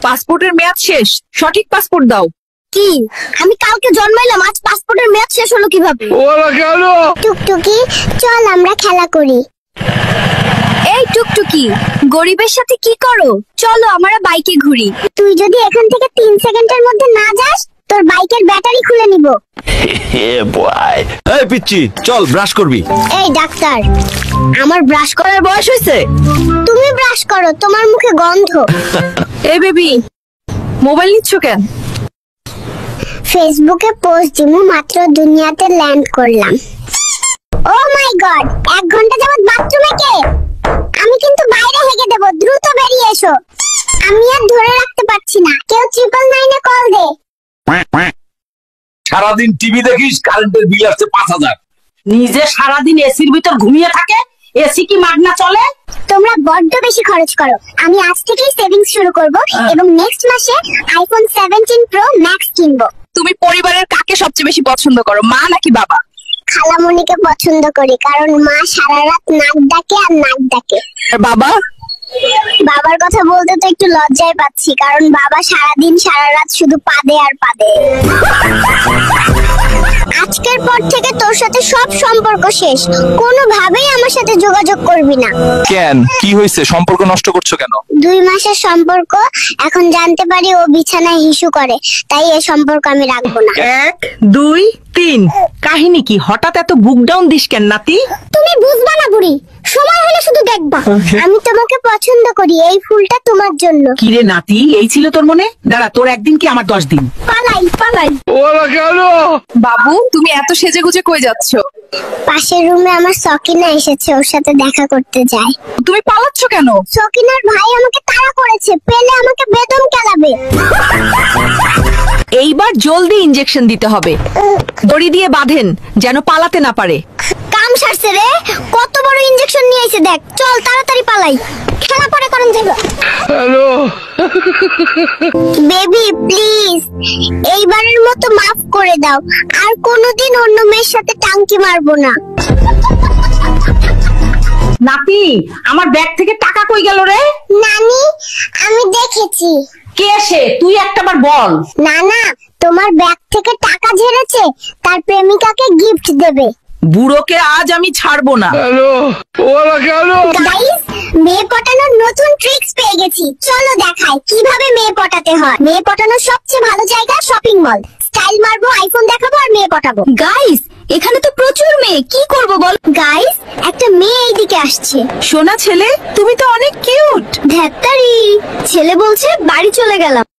পাসপোর্টের মেয়াদ শেষ, সঠিক পাসপোর্ট দাও। কি, আমি কালকে জন্মাইলাম, আজ পাসপোর্টের মেয়াদ শেষ হলো কিভাবে? টুকটুকি, চল আমরা খেলা করি। এই টুকটুকি, গরিবের সাথে কি করো? চলো আমরা বাইকে ঘুরি। তুই যদি এখান থেকে 3 সেকেন্ডের মধ্যে না যাস, তোর বাইকের ব্যাটারি খুলে নিব। এই পিচ্চি, চল ব্রাশ করবি। এই ডাক্তার, আমার ব্রাশ করার বয়স হয়েছে। তুমি ব্রাশ করো, তোমার মুখে গন্ধ। এই বেবি, মোবাইল নিচ্ছ কেন? ফেসবুকে পোস্ট দিমু, মাত্র দুনিয়াতে ল্যান্ড করলাম। ও মাই গড, 1 ঘন্টা যাবত বাথরুমে কে? আমি কিন্তু বাইরে হেগে দেব, দ্রুত বেরিয়ে এসো। আমি আর ধরে রাখতে পারছি না, কেউ 999 এ কল দে। সারাদিন টিভি দেখিস, কারেন্টের বিল আসছে 5000। নিজে সারাদিন এসির ভিতর ঘুমিয়ে থাকে, এসি কি মাগনা চলে? তোমরা বড্ড বেশি খরচ করো। আমি আজ থেকেই সেভিংস শুরু করব এবং নেক্সট মাসে আইফোন 17 প্রো ম্যাক্স কিনবো। তুমি পরিবারের কাকে সবচেয়ে বেশি পছন্দ করো, মা নাকি বাবা? খালামণিকে পছন্দ করি, কারণ মা সারা রাত নাক ডাকে আর নাক ডাকে। আর বাবা? বাবার কথা বলতে তো একটু লজ্জায় পাচ্ছি, কারণ বাবা সারাদিন সারা রাত শুধু পাদে আর পাদে। আজকের পর থেকে তোর সাথে সব সম্পর্ক শেষ, কোনোভাবেই আমার সাথে যোগাযোগ করবি না। কেন, কি হয়েছে? সম্পর্ক নষ্ট করছো কেন? 2 মাসের সম্পর্ক, এখন জানতে পারি ও বিছানায় হিসু করে, তাই এই সম্পর্ক আমি রাখবো না। 1 2 3, কাহিনী কি? হঠাৎ এত বুক ডাউন দিস কেন নাতি? তুমি বুঝবা না বুড়ি, সময় হলে শুধু দেখবা। আমি তোমাকে পছন্দ করি, এই ফুলটা তোমার জন্য। কি রে নাতি, এই ছিল তোর মনে? দাঁড়া, তোর একদিন কি আমার 10 দিন। পালাই পালাই। বাবু, তুমি এত সেজেগুজে কই যাচ্ছ? পাশের রুমে আমার সকিনা এসেছে, ওর সাথে দেখা করতে যাই। তুমি পালাচ্ছ কেন? সকিনার ভাই আমাকে তাড়া করেছে, পেলে আমাকে বেদম কেলাবে। এইবার জলদি ইনজেকশন দিতে হবে, দড়ি দিয়ে বাঁধেন যেন পালাতে না পারে। কাম সারছে রে, কত বড় ইনজেকশন নিয়ে এসে দেখ। চল তাড়াতাড়ি পালাই, খেলা পরে করেন যাবে। হ্যালো বেবি প্লিজ, এইবারের মতো মাফ করে দাও, আর কোনোদিন অন্য মেয়ের সাথে টাঙ্কি মারবো না। নাতি, আমার ব্যাগ থেকে টাকা কই গেল রে? নানি, আমি দেখেছি। কে সে? তুই একটাবার বল। না না, তোমার ব্যাগ থেকে টাকা ঝেড়েছে, তার প্রেমিকাকে গিফট দেবে। বুড়োকে আজ আমি ছাড়বো না। গাইস, মেয়ে পটানোর নতুন ট্রিক্স পেয়ে গেছি, চলো দেখাই কিভাবে মেয়ে পটাতে হয়। মেয়ে পটানোর সবচেয়ে ভালো জায়গা শপিং মল। স্টাইল মারবো, আইফোন দেখাবো আর মেয়ে পটাবো। গাইস, এখানে তো প্রচুর মেয়ে, কি করব বল? গাইস, একটা মেয়ে এইদিকে আসছে। সোনা ছেলে, তুমি তো অনেক কিউট। ধ্যাত্তারি, ছেলে বলছে বাড়ি চলে গেলাম।